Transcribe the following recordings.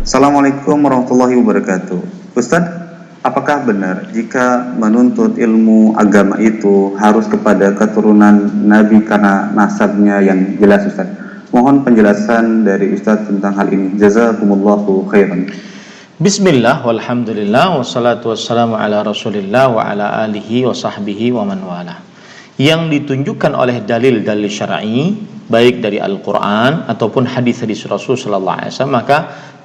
Assalamualaikum warahmatullahi wabarakatuh. Ustadz, apakah benar jika menuntut ilmu agama itu harus kepada keturunan Nabi karena nasabnya yang jelas, Ustadz? Mohon penjelasan dari Ustadz tentang hal ini. Jazakumullahu khairan. Bismillah, walhamdulillah, wassalatu wassalamu ala rasulillah wa ala alihi wa sahbihi wa man wala. Yang ditunjukkan oleh dalil-dalil syar'i, baik dari Al-Quran ataupun hadis-hadis Rasul sallallahu alaihi wasallam, maka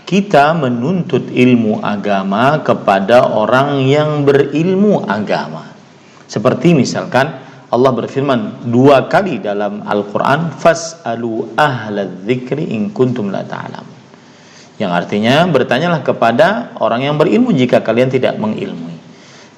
kita menuntut ilmu agama kepada orang yang berilmu agama. Seperti misalkan Allah berfirman 2 kali dalam Al-Quran, fas'alu ahlal dzikri in kuntum la ta'lamun, yang artinya bertanyalah kepada orang yang berilmu jika kalian tidak mengilmui.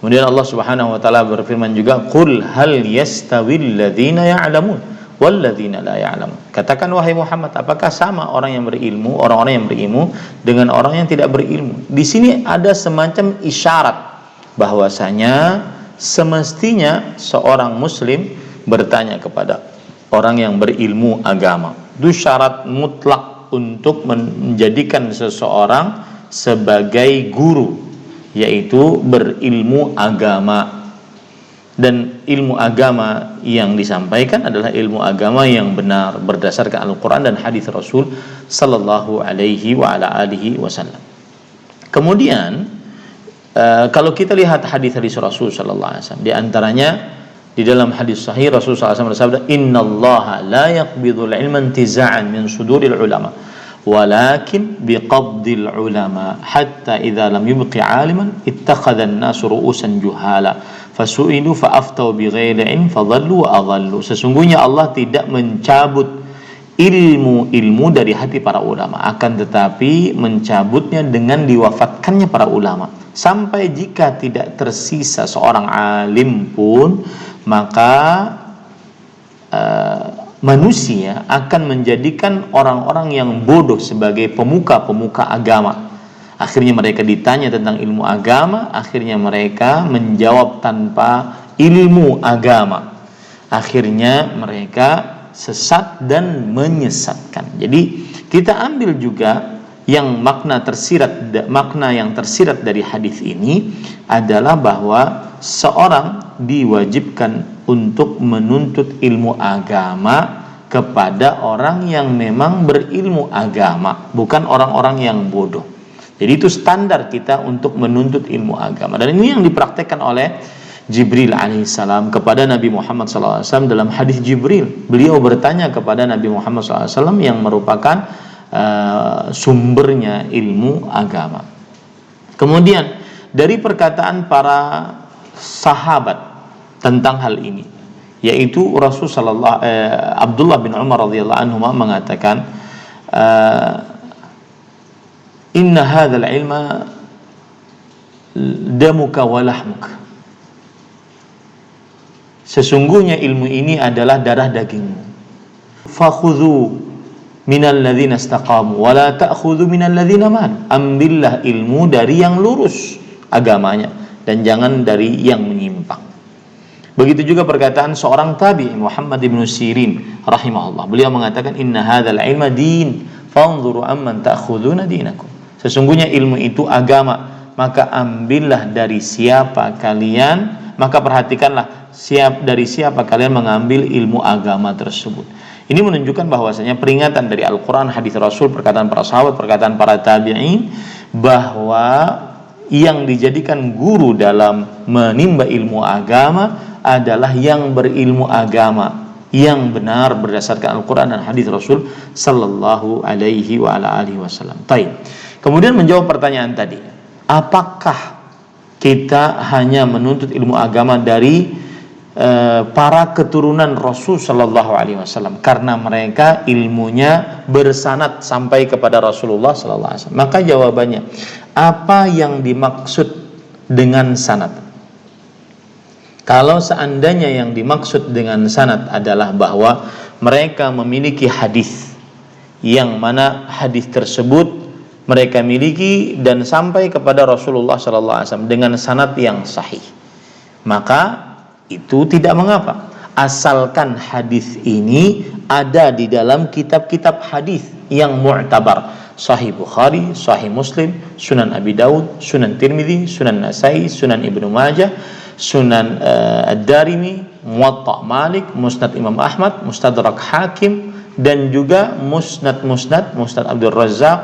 Kemudian Allah Subhanahu wa taala berfirman juga, qul hal yastawil ladzina ya'lamun walladzina la ya'lamun. Katakan wahai Muhammad, apakah sama orang yang berilmu, orang-orang yang berilmu dengan orang yang tidak berilmu? Di sini ada semacam isyarat bahwasanya semestinya seorang muslim bertanya kepada orang yang berilmu agama. Itu syarat mutlak untuk menjadikan seseorang sebagai guru, yaitu berilmu agama. Dan ilmu agama yang disampaikan adalah ilmu agama yang benar berdasarkan Al-Quran dan hadis Rasul sallallahu alaihi wa ala alihi wasallam. Kemudian kalau kita lihat hadis-hadis Rasul sallallahu alaihi wasallam, di antaranya di dalam hadis sahih Rasul sallallahu alaihi wasallam bersabda, innallaha la yaqbidul ilma intiza'an min suduril ulama walakin biqabdil ulama hatta idza lam yubqi 'aliman ittakhadha an-nasu ru'usan juhala fasu'ilu fa'aftau bighairi ilm fadhallu wa adhallu. Sesungguhnya Allah tidak mencabut ilmu dari hati para ulama, akan tetapi mencabutnya dengan diwafatkannya para ulama. Sampai jika tidak tersisa seorang alim pun, maka manusia akan menjadikan orang-orang yang bodoh sebagai pemuka-pemuka agama. Akhirnya mereka ditanya tentang ilmu agama, akhirnya mereka menjawab tanpa ilmu agama. Akhirnya mereka sesat dan menyesatkan. Jadi kita ambil juga yang makna yang tersirat dari hadis ini adalah bahwa seorang diwajibkan untuk menuntut ilmu agama kepada orang yang memang berilmu agama, bukan orang-orang yang bodoh. Jadi itu standar kita untuk menuntut ilmu agama. Dan ini yang dipraktekkan oleh Jibril alaihissalam kepada Nabi Muhammad SAW dalam hadis Jibril. Beliau bertanya kepada Nabi Muhammad SAW yang merupakan sumbernya ilmu agama. Kemudian dari perkataan para sahabat tentang hal ini, yaitu Rasulullah Abdullah bin Umar radhiyallahu anhu mengatakan, inna hadzal ilma damuka wa lahmuka. Sesungguhnya ilmu ini adalah darah dagingmu. Fakhudhu minal ladzina istaqamu wa la ta'khudhu minal ladzina man. Ambillah ilmu dari yang lurus agamanya dan jangan dari yang menyimpang. Begitu juga perkataan seorang tabi'i Muhammad bin Sirin rahimahullah. Beliau mengatakan, inna hadzal ilma din fanzuru amman ta'khuduna dinakum. Sesungguhnya ilmu itu agama, maka ambillah dari siapa kalian, maka perhatikanlah dari siapa kalian mengambil ilmu agama tersebut. Ini menunjukkan bahwasanya peringatan dari Al-Quran, hadis Rasul, perkataan para sahabat, perkataan para tabi'in, bahwa yang dijadikan guru dalam menimba ilmu agama adalah yang berilmu agama yang benar berdasarkan Al-Quran dan hadis Rasul sallallahu alaihi wa ala alihi wasallam. Baik. Kemudian menjawab pertanyaan tadi, apakah kita hanya menuntut ilmu agama dari para keturunan Rasul sallallahu alaihi wasallam karena mereka ilmunya bersanad sampai kepada Rasulullah sallallahu alaihi wasallam? Maka jawabannya, apa yang dimaksud dengan sanad? Kalau seandainya yang dimaksud dengan sanad adalah bahwa mereka memiliki hadis yang mana hadis tersebut mereka miliki dan sampai kepada Rasulullah SAW dengan sanad yang sahih, maka itu tidak mengapa, asalkan hadis ini ada di dalam kitab-kitab hadis yang mu'tabar, Sahih Bukhari, Sahih Muslim, Sunan Abi Daud, Sunan Tirmidzi, Sunan Nasai, Sunan Ibnu Majah, Sunan Ad-Darimi, Muwatta Malik, Musnad Imam Ahmad, Mustadrak Hakim, dan juga Musnad Abdul Razzaq,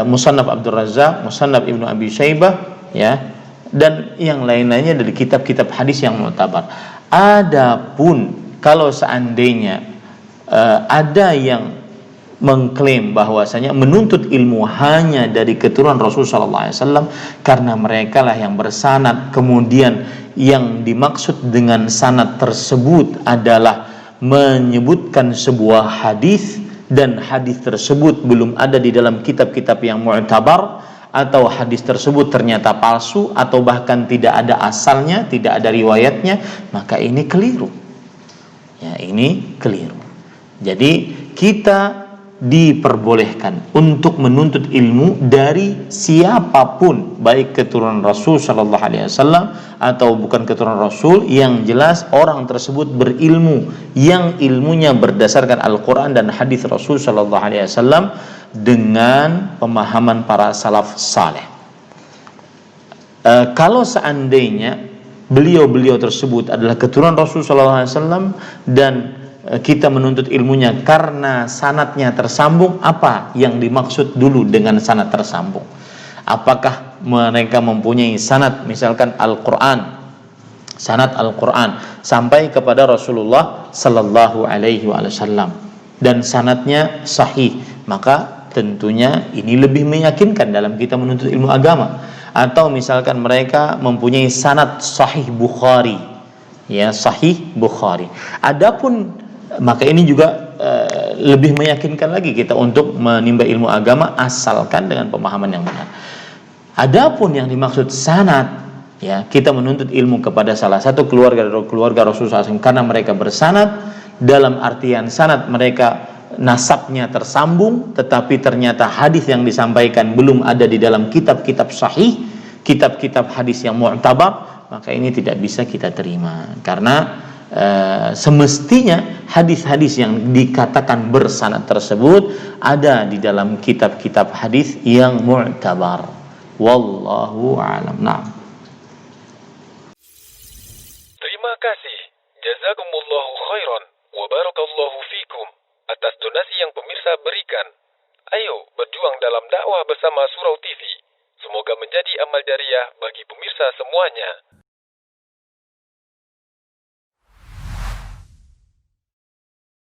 Musannaf Abdul Razzaq, Musannaf Ibnu Abi Syaibah, ya, dan yang lain-lainnya dari kitab-kitab hadis yang mu'tabar. Adapun kalau seandainya ada yang mengklaim bahwasanya menuntut ilmu hanya dari keturunan Rasulullah SAW karena mereka lah yang bersanad, kemudian yang dimaksud dengan sanad tersebut adalah menyebutkan sebuah hadis dan hadis tersebut belum ada di dalam kitab-kitab yang mu'tabar, atau hadis tersebut ternyata palsu atau bahkan tidak ada asalnya, tidak ada riwayatnya, maka ini keliru. Ya, ini keliru. Jadi kita diperbolehkan untuk menuntut ilmu dari siapapun, baik keturunan Rasul Shallallahu Alaihi Wasallam atau bukan keturunan Rasul, yang jelas orang tersebut berilmu yang ilmunya berdasarkan Al-Quran dan hadis Rasul Shallallahu Alaihi Wasallam dengan pemahaman para salaf saleh. Kalau seandainya beliau-beliau tersebut adalah keturunan Rasul Shallallahu Alaihi Wasallam dan kita menuntut ilmunya karena sanatnya tersambung, apa yang dimaksud dulu dengan sanat tersambung? Apakah mereka mempunyai sanat, misalkan Al-Quran, sanat Al-Quran sampai kepada Rasulullah Sallallahu Alaihi Wasallam dan sanatnya sahih, maka tentunya ini lebih meyakinkan dalam kita menuntut ilmu agama. Atau misalkan mereka mempunyai sanad Sahih Bukhari, ya, Sahih Bukhari. Adapun maka ini juga lebih meyakinkan lagi kita untuk menimba ilmu agama asalkan dengan pemahaman yang benar. Adapun yang dimaksud sanad, ya, kita menuntut ilmu kepada salah satu keluarga Rasulullah SAW karena mereka bersanad, dalam artian sanad mereka nasabnya tersambung, tetapi ternyata hadis yang disampaikan belum ada di dalam kitab-kitab sahih, kitab-kitab hadis yang mu'tabar, maka ini tidak bisa kita terima. Karena semestinya hadis-hadis yang dikatakan bersanad tersebut ada di dalam kitab-kitab hadis yang mu'tabar. Wallahu a'lam. Na'am. Terima kasih. Jazakumullahu khairan wa barakallahu fikum atas donasi yang pemirsa berikan. Ayo berjuang dalam dakwah bersama Surau TV. Semoga menjadi amal jariah bagi pemirsa semuanya.